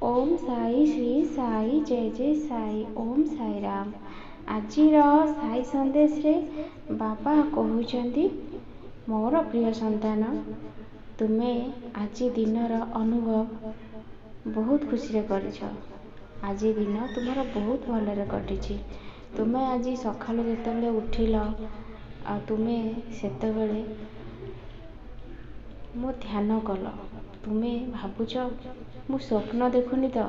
ओम साई श्री साई जय जय साई ओम साई राम। आजिर साई संदेश रे बाबा कहउचंदी मोर प्रिय संतान तुमे आज दिनर अनुभव बहुत खुशी रे करिछ। आज दिन तुम्हारा बहुत भलरे कटिछि। तुमे आज सकाळु जेतेबेले उठिल आ तुमे सेतेबेले मो ध्यान कल तुमे भाबुछ मु स्वप्न देखुनी तो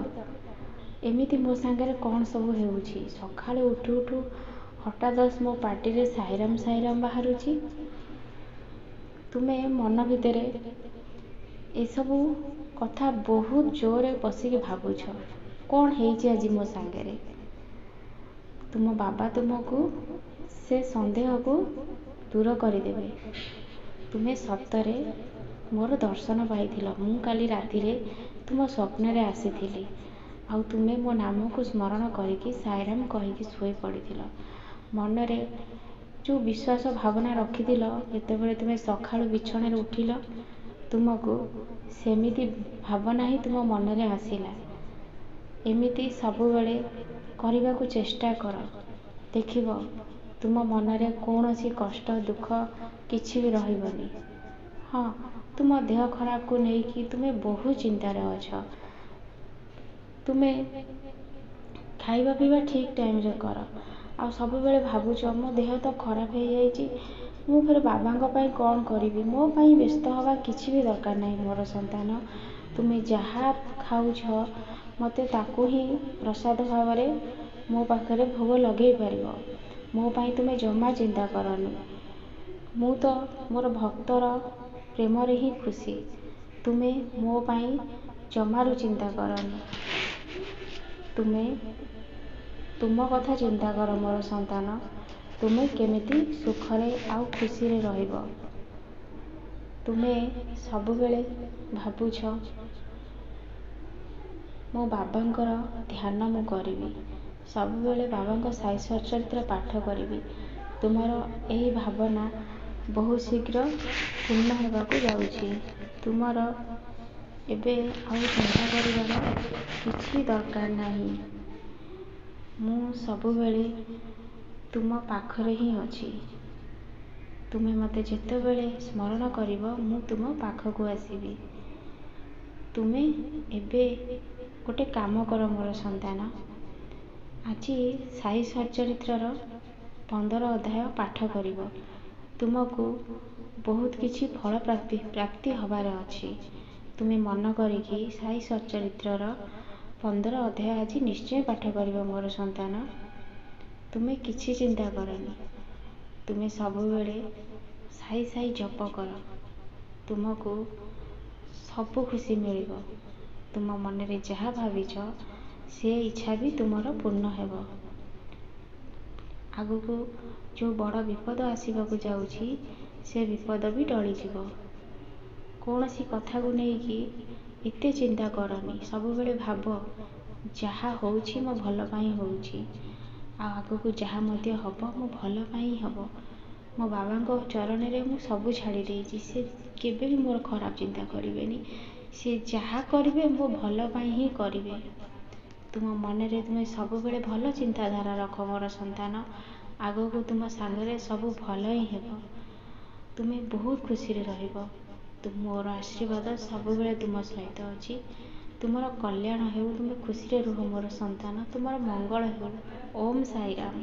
एमिति मो सांगरे कौन सब हेउछि। सकाळु उठु उठु हठात मो पार्टी रे साईराम साईराम बाहरुछि। तुमे मन भितरे ए सब कथा बहुत जोरे बसिक भाबुछ कौन हेइछि आज मो सांगरे। तुम बाबा तुमको से संदेह को दूर करदेवे। तुमे सप्तरे मोर दर्शन पाइथिल। मु काली राति रे तुम स्वप्न रे आसीथिली आ तुमे मो नाम को स्मरण करिकी साईराम कहिकी सोई पड़िथिल। मन रे जो विश्वास भावना रखिथिल जेतेबेले तुमे सकाळु बिछणे रे उठिल तुमको सेमिति भावना ही तुम मन रे आसीला। एमिति सबु बेले करबा को चेष्टा कर। देखिबो तुम मन रे कोनोसी कष्ट दुख किछि भी रहिबनी। हाँ तुम देह खराब को नेकी तुमे बहुत चिंता रे अछ। तुमे खाइबा पीबा ठीक टाइम रे कर। आ सब बेले भाबुछ मो देह तो खराब हो जाइछि मु फिर बाबांको पई कौन करिवि। मो पई व्यस्त हवा किछि भी दरकार नाही। मोर संतान तुमे जहा खाउछ मते ताकू ही प्रसाद भावरे मो पाखरे भोग लगे पारिबो। मो पई तुमे जमा चिंता करनी। मु तो मोर भक्तर प्रेम रे ही खुशी। तुमे मो पई जमारू चिंता करनी। तुमे तुम कथा चिंता कर मोर संतान। तुमे केमिति सुखरे आउ खुशी रे रहिबो। तुमे सब बेले भाबुछ मो बाबांकर ध्यान मु करिवि। सब बेले बाबांको साई सचरित्र पाठ करिवि। तुमर एही भावना बहुत शीघ्र पूर्ण हेबाकू जाउछि। तुमर एबे आउ चिंता करिबार किछि दरकार नाही। मु सब बेले तुम पाखरे ही अछि। तुमे मते जेते बेले स्मरण करिवो मु तुम पाखकू आसीबि। तुमे एबे गोटे काम कर मोर संतान। आज साई सचरित्र 15 अध्याय पाठ करिवो। तुमको बहुत किछि फल प्राप्ति हबार अछि। तुमे मन करिकी साई सचरित्र 15 अध्याय आज निश्चय पाठ करिवो मोर संतान। तुमे किछि चिंता करनी। तुमे सब बेले साई साई जप कर। तुमको सब खुशी मिलिबो। तुम मन रे जहा भाविछ से इच्छा भी तुमर पूर्ण हेबो। आगु को जो बड़ विपद आसीबाकू जाउछि से विपद भी टली जिवो। कोनोसी कथा को नेकी एते चिंता करनी। सब बेले भाबो जहा होउछि मो भल पई होउछि आ आगु को जहा मध्य हबो मो भल पई हबो। मो बाबांको चरण रे मु सब छाड़ी देइछि। से केबे भी मोर खराब चिंता करिवेनी। से जहा करिवे मो भल पई ही करिवे। तुम मन रे तुमे सब बेले भल चिंताधारा रख मोर संतान। आगो को तुम सांगरे सब भल ही हेबो। तुमे बहुत खुशी रे रहिबो। तुम मोर आशीर्वाद सब बेले तुम सहित अछि। तुमर कल्याण हेउ। तुमे खुशी रे रुह मोर संतान। तुमर मंगल हेउ। ओम साई राम।